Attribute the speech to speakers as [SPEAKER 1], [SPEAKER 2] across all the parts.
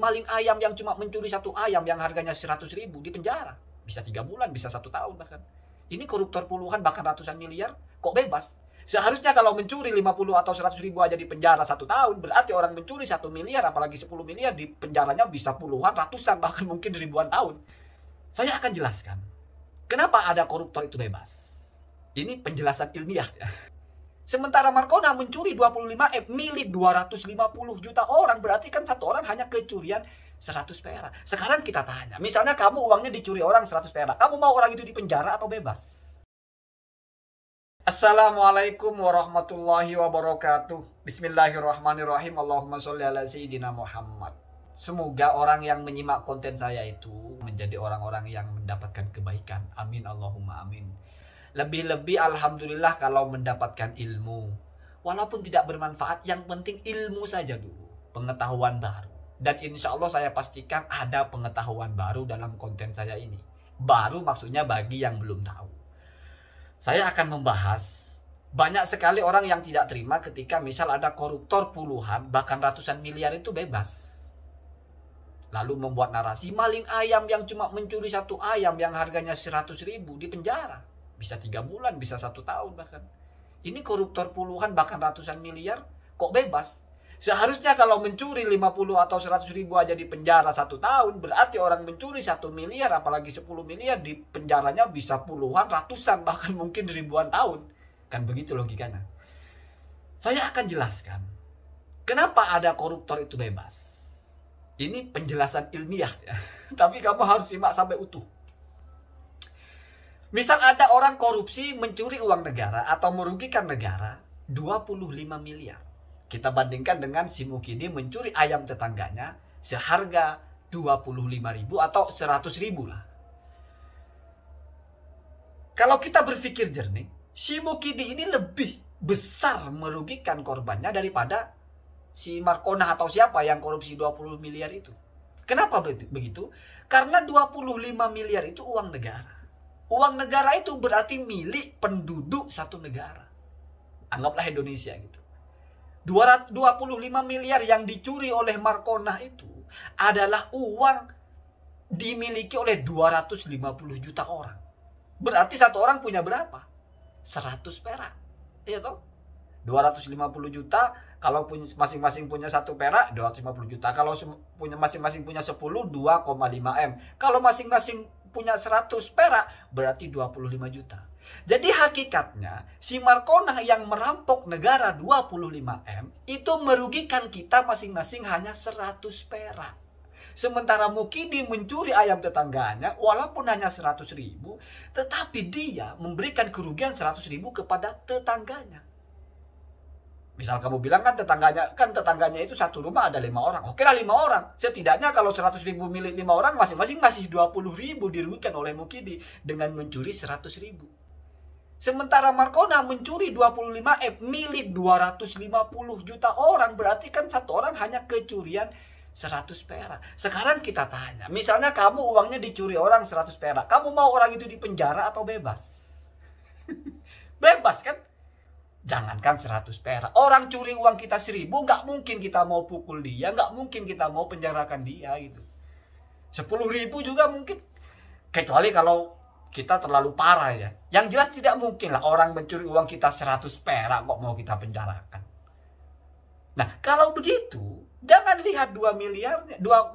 [SPEAKER 1] maling ayam yang cuma mencuri satu ayam yang harganya 100.000 di penjara. Bisa 3 bulan, bisa 1 tahun bahkan. Ini koruptor puluhan bahkan ratusan miliar kok bebas. Seharusnya kalau mencuri 50 atau 100.000 aja di penjara 1 tahun, berarti orang mencuri 1 miliar apalagi 10 miliar di penjaranya bisa puluhan, ratusan, bahkan mungkin ribuan tahun. Saya akan jelaskan kenapa ada koruptor itu bebas. Ini penjelasan ilmiah ya. Sementara Markona mencuri 25M milik 250 juta orang, berarti kan satu orang hanya kecurian 100 perak. Sekarang kita tanya, misalnya kamu uangnya dicuri orang 100 perak, kamu mau orang itu di penjara atau bebas? Assalamualaikum warahmatullahi wabarakatuh. Bismillahirrahmanirrahim. Allahumma sholli ala sayyidina Muhammad. Semoga orang yang menyimak konten saya itu menjadi orang-orang yang mendapatkan kebaikan. Amin Allahumma amin. Lebih-lebih alhamdulillah kalau mendapatkan ilmu. Walaupun tidak bermanfaat, yang penting ilmu saja dulu. Pengetahuan baru. Dan insya Allah saya pastikan ada pengetahuan baru dalam konten saya ini. Baru maksudnya bagi yang belum tahu. Saya akan membahas banyak sekali orang yang tidak terima ketika misal ada koruptor puluhan bahkan ratusan miliar itu bebas. Lalu membuat narasi maling ayam yang cuma mencuri satu ayam yang harganya 100.000 di penjara. Bisa 3 bulan, bisa 1 tahun bahkan. Ini koruptor puluhan bahkan ratusan miliar kok bebas. Seharusnya kalau mencuri 50 atau 100.000 aja di penjara 1 tahun, berarti orang mencuri 1 miliar apalagi 10 miliar di penjaranya bisa puluhan, ratusan, bahkan mungkin ribuan tahun. Kan begitu logikanya. Saya akan jelaskan kenapa ada koruptor itu bebas. Ini penjelasan ilmiah ya. Tapi kamu harus simak sampai utuh. Misal ada orang korupsi mencuri uang negara atau merugikan negara 25 miliar. Kita bandingkan dengan si Mukidi mencuri ayam tetangganya seharga 25.000 atau 100.000 lah. Kalau kita berpikir jernih, si Mukidi ini lebih besar merugikan korbannya daripada si Markona atau siapa yang korupsi 20 miliar itu. Kenapa begitu? Karena 25 miliar itu uang negara. Uang negara itu berarti milik penduduk satu negara. Anggaplah Indonesia gitu. 25 miliar yang dicuri oleh Markona itu adalah uang dimiliki oleh 250 juta orang. Berarti satu orang punya berapa? 100 perak. Iya toh? 250 juta, kalau masing-masing punya 1 perak, 250 juta. Kalau masing-masing punya 10, 2,5M. Kalau masing-masing punya 100 perak, berarti 25 juta. Jadi hakikatnya si Markona yang merampok negara 25M itu merugikan kita masing-masing hanya 100 perak. Sementara Mukidi mencuri ayam tetangganya walaupun hanya 100.000, tetapi dia memberikan kerugian 100.000 kepada tetangganya. Misal kamu bilang kan tetangganya itu satu rumah ada 5 orang. Oke lah 5 orang. Setidaknya kalau 100.000 milik 5 orang masing-masing masih 20.000 dirugikan oleh Mukidi dengan mencuri 100.000. Sementara Markona mencuri 25M milik 250 juta orang. Berarti kan satu orang hanya kecurian 100 perak. Sekarang kita tanya. Misalnya kamu uangnya dicuri orang 100 perak. Kamu mau orang itu di penjara atau bebas? Bebas kan? Jangankan 100 perak. Orang curi uang kita 1.000. Nggak mungkin kita mau pukul dia. Nggak mungkin kita mau penjarakan dia gitu. 10.000 juga mungkin. Kecuali kalau kita terlalu parah ya. Yang jelas tidak mungkin lah orang mencuri uang kita 100 perak kok mau kita penjarakan. Nah kalau begitu, jangan lihat 2 miliarnya, 25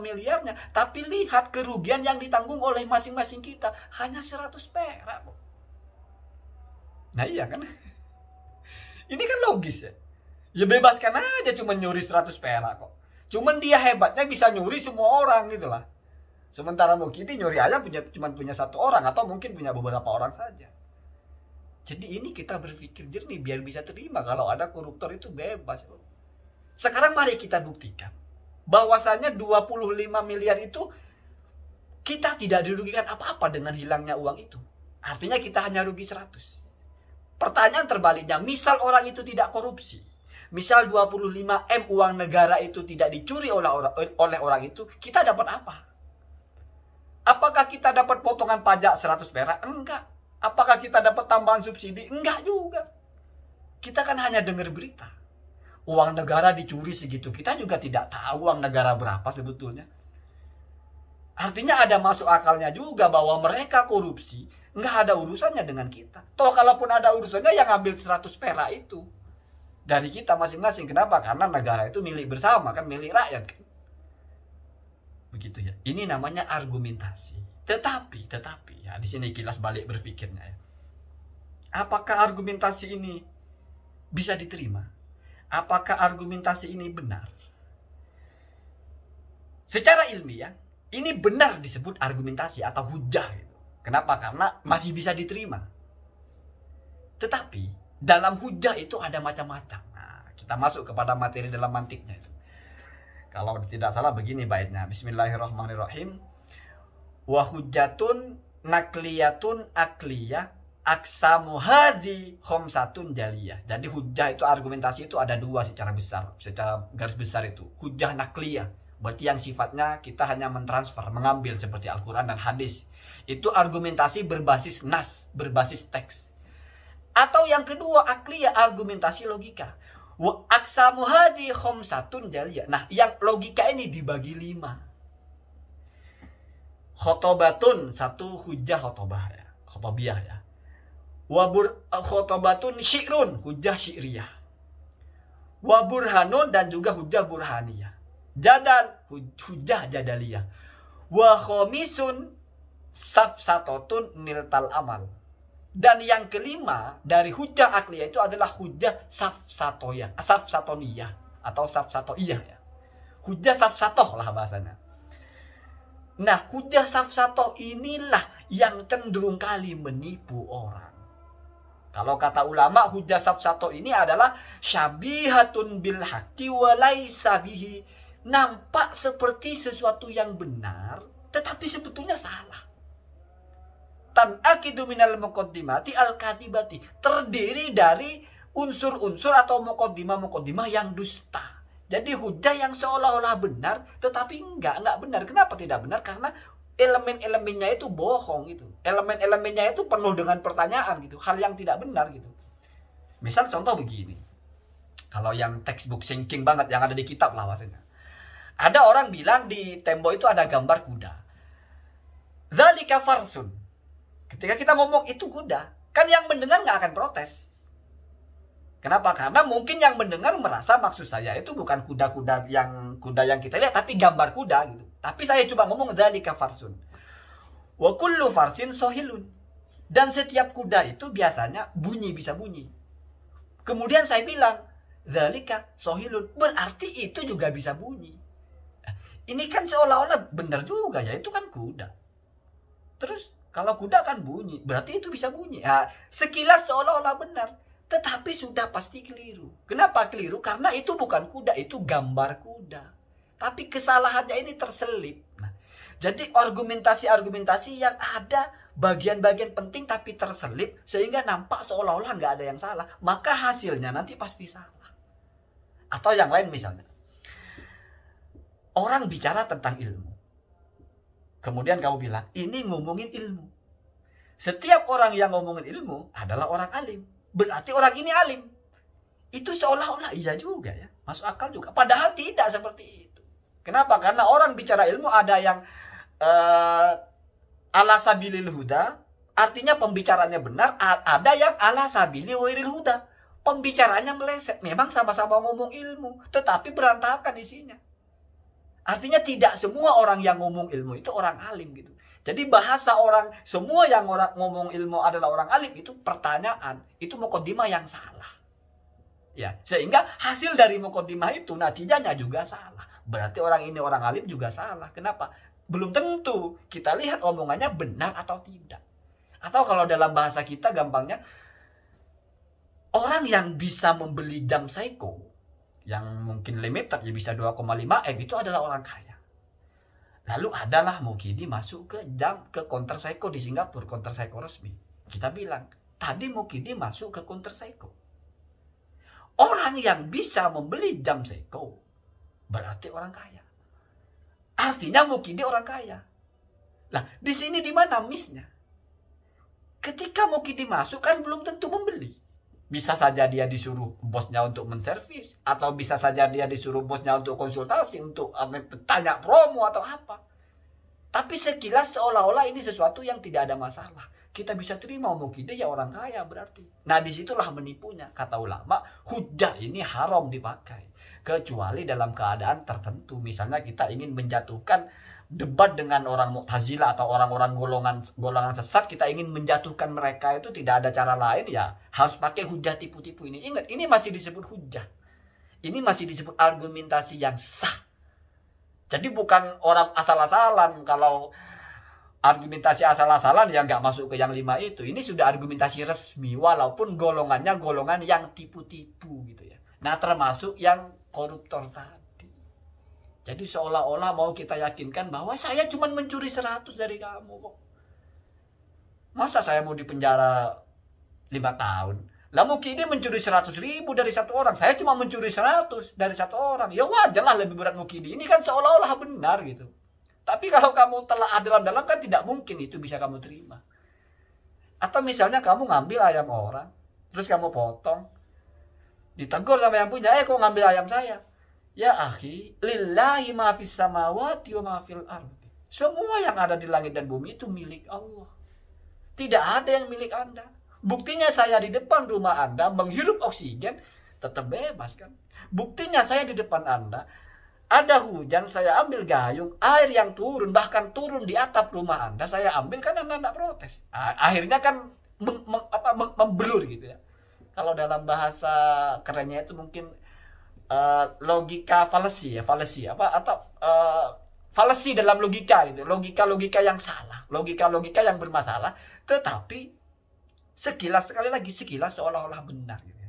[SPEAKER 1] miliarnya. Tapi lihat kerugian yang ditanggung oleh masing-masing kita. Hanya 100 perak kok. Nah iya kan. Ini kan logis ya. Ya bebaskan aja cuma nyuri 100 perak kok. Cuman dia hebatnya bisa nyuri semua orang gitu lah. Sementara Mukidi nyuri ayam cuma punya 1 orang atau mungkin punya beberapa orang saja. Jadi ini kita berpikir jernih biar bisa terima kalau ada koruptor itu bebas. Sekarang mari kita buktikan bahwasanya 25 miliar itu kita tidak dirugikan apa-apa dengan hilangnya uang itu. Artinya kita hanya rugi 100. Pertanyaan terbaliknya, misal orang itu tidak korupsi. Misal 25M uang negara itu tidak dicuri oleh orang itu, kita dapat apa? Apakah kita dapat potongan pajak 100 perak? Enggak. Apakah kita dapat tambahan subsidi? Enggak juga. Kita kan hanya dengar berita. uang negara dicuri segitu. Kita juga tidak tahu uang negara berapa sebetulnya. Artinya ada masuk akalnya juga bahwa mereka korupsi, nggak ada urusannya dengan kita. Toh kalaupun ada urusannya, yang ngambil 100 perak itu dari kita masing-masing. Kenapa? Karena negara itu milik bersama, kan milik rakyat kan? Begitu ya. Ini namanya argumentasi. Tetapi ya, di sini kilas balik berpikirnya ya. Apakah argumentasi ini bisa diterima? Apakah argumentasi ini benar? Secara ilmiah, ini benar disebut argumentasi atau hujah gitu. Kenapa? Karena masih bisa diterima. Tetapi dalam hujah itu ada macam-macam. Nah, kita masuk kepada materi dalam mantiknya itu. Kalau tidak salah begini baitnya. Bismillahirrahmanirrahim. Wa hujjatun nakliyatun akliyah aksamu hadhi khamsatun jaliyah. Jadi hujah itu, argumentasi itu ada dua secara besar, secara garis besar itu. Hujah nakliyah, berarti yang sifatnya kita hanya mentransfer, mengambil seperti Al-Quran dan hadis. Itu argumentasi berbasis nas, berbasis teks. Atau yang kedua akliyah, argumentasi logika. Wa aksamu hadhi khamsatun jaliyah. Nah, yang logika ini dibagi 5. Khotobatun, satu hujah khotobah ya, khotobiyah ya. Wabur khotobatun syi'run, hujah syi'riyah. Waburhanun, dan juga hujah burhaniyah. Jadal, hujah jadaliyah. Wa khomisun safsatotun niltal amal. Dan yang kelima dari hujah akliyah itu adalah hujah safsatoyah, safsatoniyah atau safsatoiyah ya. Hujah safsatoh lah bahasanya. Nah, hujah safsatoh inilah yang cenderung kali menipu orang. Kalau kata ulama, hujah safsatoh ini adalah syabihatun bil haqqi wa laisa bihi. Nampak seperti sesuatu yang benar, tetapi sebetulnya salah. Tanakidu minal muqaddimati al-kadibati. Terdiri dari unsur-unsur atau muqaddimah yang dusta. Jadi hujah yang seolah-olah benar, tetapi enggak benar. Kenapa tidak benar? Karena elemen-elemennya itu bohong gitu. Elemen-elemennya itu penuh dengan pertanyaan gitu, hal yang tidak benar gitu. Misal contoh begini. Kalau yang textbook thinking banget yang ada di kitab lah maksudnya. Ada orang bilang di tembok itu ada gambar kuda. Dzalika farsun. Ketika kita ngomong itu kuda, kan yang mendengar nggak akan protes. Kenapa? Karena mungkin yang mendengar merasa maksud saya itu bukan kuda yang kita lihat, tapi gambar kuda gitu. Tapi saya coba ngomong dzalika farsun. Wa kullu farsin sohilun. Dan setiap kuda itu biasanya bisa bunyi. Kemudian saya bilang dzalika sohilun, berarti itu juga bisa bunyi. Ini kan seolah-olah benar juga ya, itu kan kuda. Terus kalau kuda kan bunyi, berarti itu bisa bunyi. Ya, sekilas seolah-olah benar, tetapi sudah pasti keliru. Kenapa keliru? Karena itu bukan kuda, itu gambar kuda. Tapi kesalahannya ini terselip. Nah, jadi argumentasi-argumentasi yang ada bagian-bagian penting tapi terselip sehingga nampak seolah-olah nggak ada yang salah. Maka hasilnya nanti pasti salah. Atau yang lain misalnya. Orang bicara tentang ilmu. Kemudian kamu bilang, ini ngomongin ilmu. Setiap orang yang ngomongin ilmu adalah orang alim. Berarti orang ini alim. Itu seolah-olah iya juga ya. Masuk akal juga. Padahal tidak seperti itu. Kenapa? Karena orang bicara ilmu ada yang ala sabilil huda. Artinya pembicaranya benar. Ada yang ala sabili wairil huda. Pembicaranya meleset. Memang sama-sama ngomong ilmu. Tetapi berantakan isinya. Artinya tidak semua orang yang ngomong ilmu itu orang alim gitu. Jadi bahasa orang, semua yang orang ngomong ilmu adalah orang alim itu pertanyaan. Itu muqaddimah yang salah. Ya, sehingga hasil dari muqaddimah itu natijanya juga salah. Berarti orang ini orang alim juga salah. Kenapa? Belum tentu kita lihat omongannya benar atau tidak. Atau kalau dalam bahasa kita gampangnya, orang yang bisa membeli jam Seiko yang mungkin limited ya bisa 2,5 M itu adalah orang kaya. Lalu adalah Mukidi masuk ke counter Seiko di Singapura, counter Seiko resmi. Kita bilang, tadi Mukidi masuk ke counter Seiko. Orang yang bisa membeli jam Seiko berarti orang kaya. Artinya Mukidi orang kaya. Nah, di sini di mana miss-nya? Ketika Mukidi masuk kan belum tentu membeli. Bisa saja dia disuruh bosnya untuk menservis, atau bisa saja dia disuruh bosnya untuk konsultasi, untuk tanya promo atau apa. Tapi sekilas seolah-olah ini sesuatu yang tidak ada masalah. Kita bisa terima mukide ya orang kaya berarti. Nah disitulah menipunya. Kata ulama, hujjah ini haram dipakai. Kecuali dalam keadaan tertentu. Misalnya kita ingin menjatuhkan debat dengan orang Mu'tazilah atau orang-orang golongan sesat, kita ingin menjatuhkan mereka, itu tidak ada cara lain ya harus pakai hujah tipu-tipu ini. Ingat, ini masih disebut hujah. Ini masih disebut argumentasi yang sah. Jadi bukan orang asal-asalan. Kalau argumentasi asal-asalan yang nggak masuk ke yang 5 itu, ini sudah argumentasi resmi walaupun golongannya golongan yang tipu-tipu gitu ya. Nah termasuk yang koruptor tadi. Jadi seolah-olah mau kita yakinkan bahwa saya cuma mencuri 100 dari kamu kok. Masa saya mau dipenjara 5 tahun? Lah mungkin dia mencuri 100.000 dari satu orang. Saya cuma mencuri 100 dari satu orang. Ya wajarlah lebih berat Mukidi. Ini kan seolah-olah benar gitu. Tapi kalau kamu telah dalam-dalam kan tidak mungkin itu bisa kamu terima. Atau misalnya kamu ngambil ayam orang, terus kamu potong. Ditegur sama yang punya, kok ngambil ayam saya? Ya akhi, lillahi ma fis samawati wa ma fil ardi. Semua yang ada di langit dan bumi itu milik Allah. Tidak ada yang milik Anda. Buktinya saya di depan rumah Anda menghirup oksigen, tetap bebas kan? Buktinya saya di depan Anda, ada hujan, saya ambil gayung, air yang turun, bahkan turun di atap rumah Anda, saya ambil kan Anda tidak protes. Akhirnya kan membelur gitu ya. Kalau dalam bahasa kerennya itu mungkin logika falasi falasi dalam logika itu, logika yang salah, logika yang bermasalah, tetapi sekilas seolah-olah benar gitu.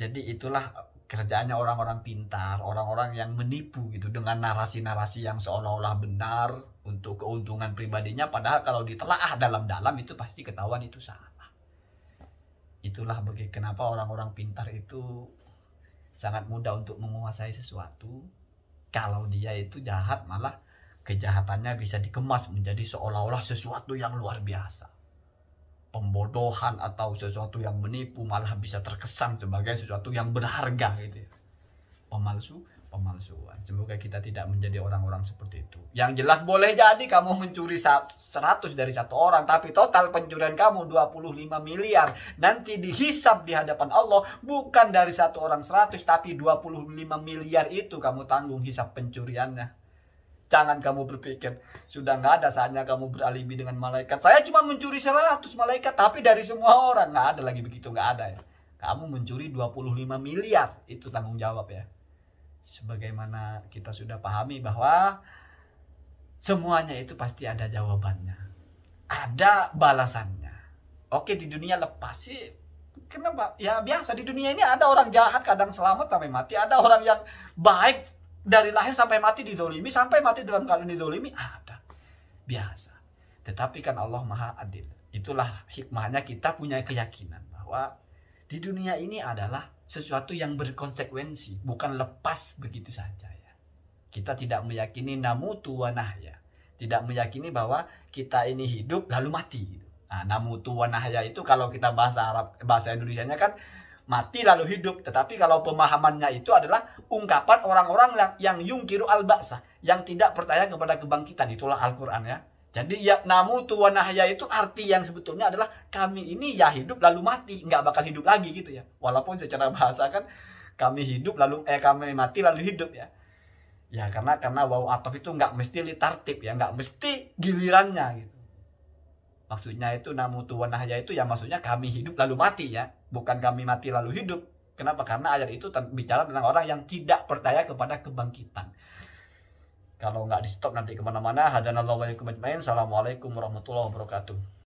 [SPEAKER 1] Jadi itulah kerjaannya orang-orang pintar, orang-orang yang menipu gitu dengan narasi-narasi yang seolah-olah benar untuk keuntungan pribadinya, padahal kalau ditelaah dalam-dalam itu pasti ketahuan itu salah. Itulah kenapa orang-orang pintar itu sangat mudah untuk menguasai sesuatu. Kalau dia itu jahat, malah kejahatannya bisa dikemas menjadi seolah-olah sesuatu yang luar biasa. Pembodohan atau sesuatu yang menipu malah bisa terkesan sebagai sesuatu yang berharga gitu ya. Pemalsuan. Semoga kita tidak menjadi orang-orang seperti itu. Yang jelas boleh jadi kamu mencuri 100 dari satu orang, tapi total pencurian kamu 25 miliar. Nanti dihisab di hadapan Allah, bukan dari satu orang 100, tapi 25 miliar itu kamu tanggung hisab pencuriannya. Jangan kamu berpikir, sudah nggak ada saatnya kamu beralibi dengan malaikat. Saya cuma mencuri 100 malaikat, tapi dari semua orang. Nggak ada lagi begitu, nggak ada ya. Kamu mencuri 25 miliar, itu tanggung jawab ya. Sebagaimana kita sudah pahami bahwa semuanya itu pasti ada jawabannya, ada balasannya. Oke, di dunia lepas sih, kenapa? Ya biasa, di dunia ini ada orang jahat kadang selamat sampai mati, ada orang yang baik dari lahir sampai mati didolimi, sampai mati dalam keadaan didolimi, ada. Biasa. Tetapi kan Allah Maha Adil. Itulah hikmahnya kita punya keyakinan bahwa di dunia ini adalah sesuatu yang berkonsekuensi, bukan lepas begitu saja ya. Kita tidak meyakini namutu wa nahya. Tidak meyakini bahwa kita ini hidup lalu mati gitu. Nah, namutu wa nahya itu kalau kita bahasa Indonesianya kan mati lalu hidup, tetapi kalau pemahamannya itu adalah ungkapan orang-orang yang yungkiru al-ba'sa, yang tidak percaya kepada kebangkitan. Itulah Al-Qur'an ya. Jadi ya namutu wa nahya itu arti yang sebetulnya adalah kami ini ya hidup lalu mati, nggak bakal hidup lagi gitu ya. Walaupun secara bahasa kan kami hidup lalu kami mati lalu hidup ya. Ya karena wawu ataf itu nggak mesti litartib ya, nggak mesti gilirannya gitu. Maksudnya itu namutu wa nahya itu ya maksudnya kami hidup lalu mati ya, bukan kami mati lalu hidup. Kenapa? Karena ayat itu bicara tentang orang yang tidak percaya kepada kebangkitan. Kalau nggak di stop nanti kemana-mana. Hadanallahu wa iyyakum ajmain. Assalamualaikum warahmatullahi wabarakatuh.